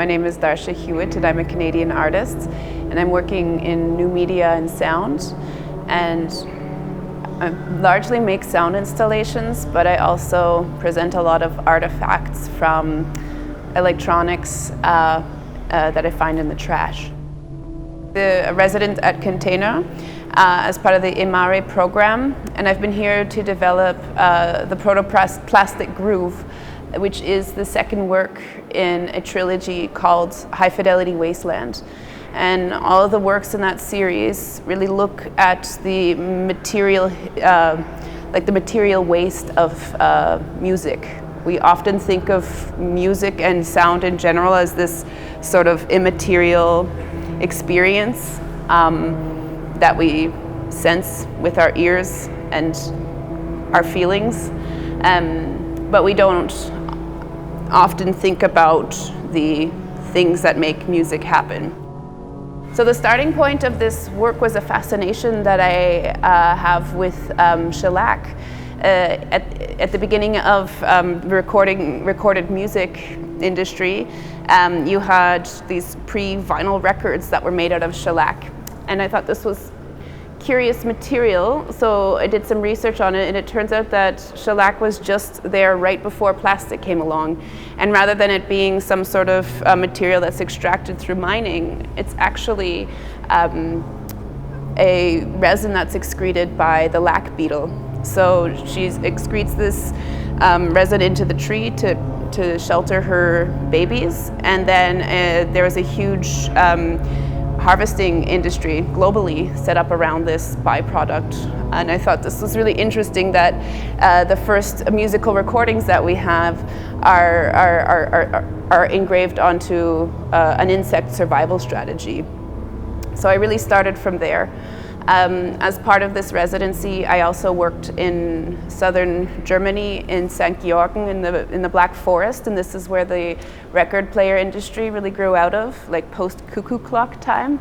name is Darsha Hewitt and I'm a Canadian artist, and I'm working in new media and sound, and I largely make sound installations, but I also present a lot of artifacts from electronics that I find in the trash. A resident at KONTEJNER as part of the EMAP program, and I've been here to develop the Protoplastic Groove, which is the second work in a trilogy called Fidelity Wasteland. And all of the works in that series really look at the material, like the material waste of music. We often think of music and sound in general as this sort of immaterial experience that we sense with our ears and our feelings, but we don't often think about the things that make music happen. So the starting point of this work was a fascination that I have with shellac. At the beginning of recorded music industry, you had these pre-vinyl records that were made out of shellac, and I thought this was curious material, so I did some research on it, and it turns out that shellac was just there right before plastic came along, and rather than it being some sort of material that's extracted through mining, it's actually a resin that's excreted by the lac beetle. So she excretes this resin into the tree to shelter her babies, and then there was a huge harvesting industry globally set up around this byproduct. And I thought this was really interesting that the first musical recordings that we have are engraved onto an insect survival strategy. So I really started from there. As part of this residency, I also worked in southern Germany in St. Georgen in the Black Forest, and this is where the record player industry really grew out of, like post-cuckoo clock time.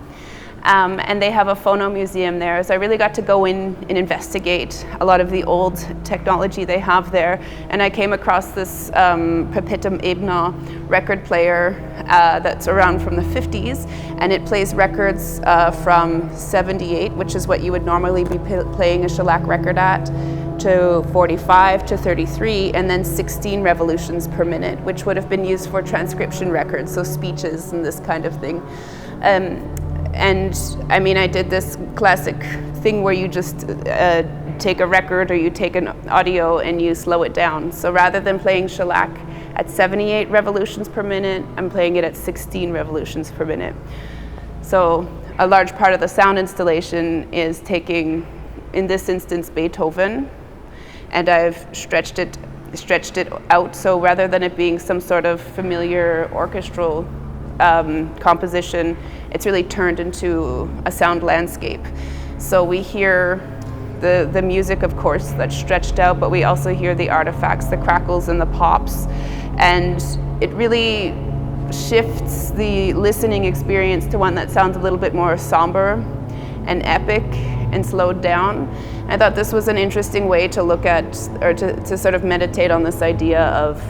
And they have a phono museum there, so I really got to go in and investigate a lot of the old technology they have there. And I came across this Perpetuum Ebner record player that's around from the 50s, and it plays records from 78, which is what you would normally be playing a shellac record at, to 45 to 33, and then 16 revolutions per minute, which would have been used for transcription records, so speeches and this kind of thing. And I mean, I did this classic thing where you just take a record or you take an audio and you slow it down. So rather than playing shellac at 78 revolutions per minute, I'm playing it at 16 revolutions per minute. So a large part of the sound installation is taking, in this instance, Beethoven, and I've stretched it out. So rather than it being some sort of familiar orchestral composition, it's really turned into a sound landscape. So we hear the music, of course, that's stretched out, but we also hear the artifacts, the crackles and the pops, and it really shifts the listening experience to one that sounds a little bit more somber and epic and slowed down. I thought this was an interesting way to look at, or to sort of meditate on this idea of,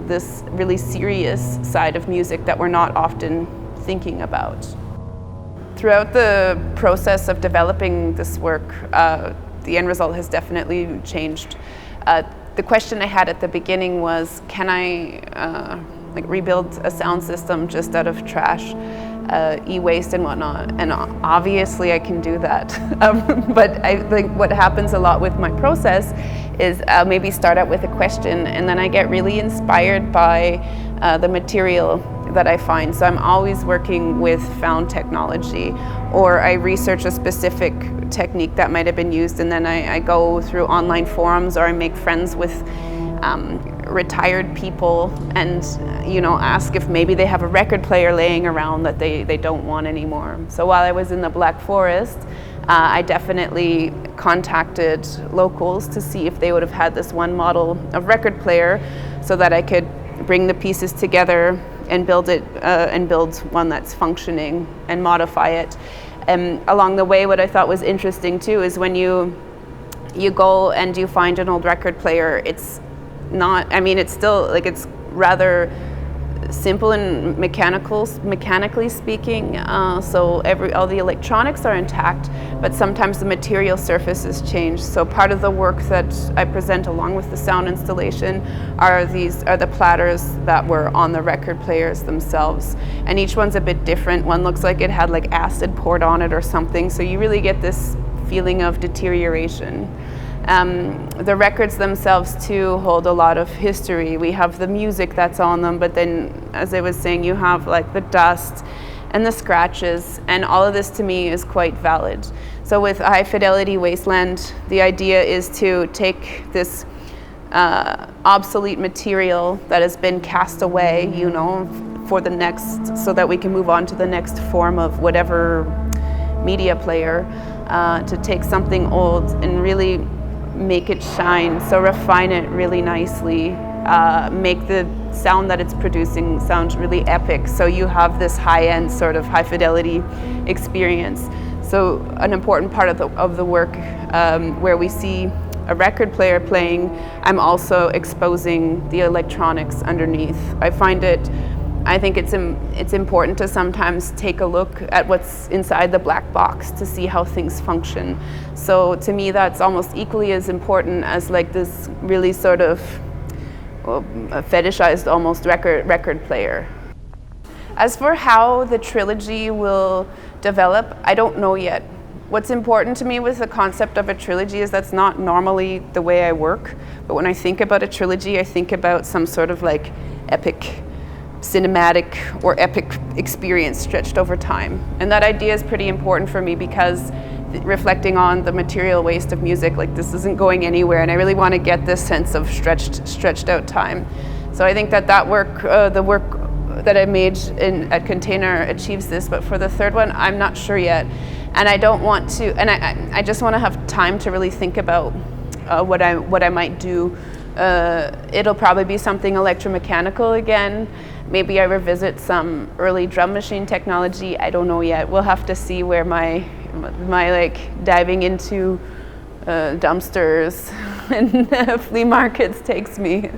this really serious side of music that we're not often thinking about. Throughout the process of developing this work, the end result has definitely changed. The question I had at the beginning was, can I rebuild a sound system just out of trash, e-waste and whatnot? And obviously I can do that. But I think what happens a lot with my process is I'll maybe start out with a question, and then I get really inspired by the material that I find. So I'm always working with found technology, or I research a specific technique that might have been used, and then I go through online forums, or I make friends with retired people and ask if maybe they have a record player laying around that they don't want anymore. So while I was in the Black Forest, I definitely contacted locals to see if they would have had this one model of record player, so that I could bring the pieces together and build one that's functioning and modify it. And along the way, what I thought was interesting too is when you go and you find an old record player, it's not, I mean, it's still like, it's rather simple and mechanically speaking. So all the electronics are intact, but sometimes the material surfaces change. So part of the work that I present along with the sound installation are the platters that were on the record players themselves. And each one's a bit different. One looks like it had like acid poured on it or something. So you really get this feeling of deterioration. The records themselves too hold a lot of history. We have the music that's on them, but then, as I was saying, you have like the dust and the scratches, and all of this to me is quite valid. So with High Fidelity Wasteland, the idea is to take this obsolete material that has been cast away, you know, for the next, so that we can move on to the next form of whatever media player, to take something old and really make it shine, so refine it really nicely, make the sound that it's producing sound really epic, so you have this high-end sort of high fidelity experience. So an important part of the work, where we see a record player playing, I'm also exposing the electronics underneath. I think it's important to sometimes take a look at what's inside the black box to see how things function. So to me, that's almost equally as important as like this really sort of fetishized almost record player. As for how the trilogy will develop, I don't know yet. What's important to me with the concept of a trilogy is that's not normally the way I work, but when I think about a trilogy, I think about some sort of like epic cinematic or epic experience stretched over time. And that idea is pretty important for me because reflecting on the material waste of music, like this isn't going anywhere, and I really want to get this sense of stretched out time. So I think that work, the work that I made at KONTEJNER achieves this, but for the third one, I'm not sure yet. And I don't want to, and I just want to have time to really think about what I might do. It'll probably be something electromechanical again. Maybe I revisit some early drum machine technology. I don't know yet. We'll have to see where my like diving into dumpsters and flea markets takes me.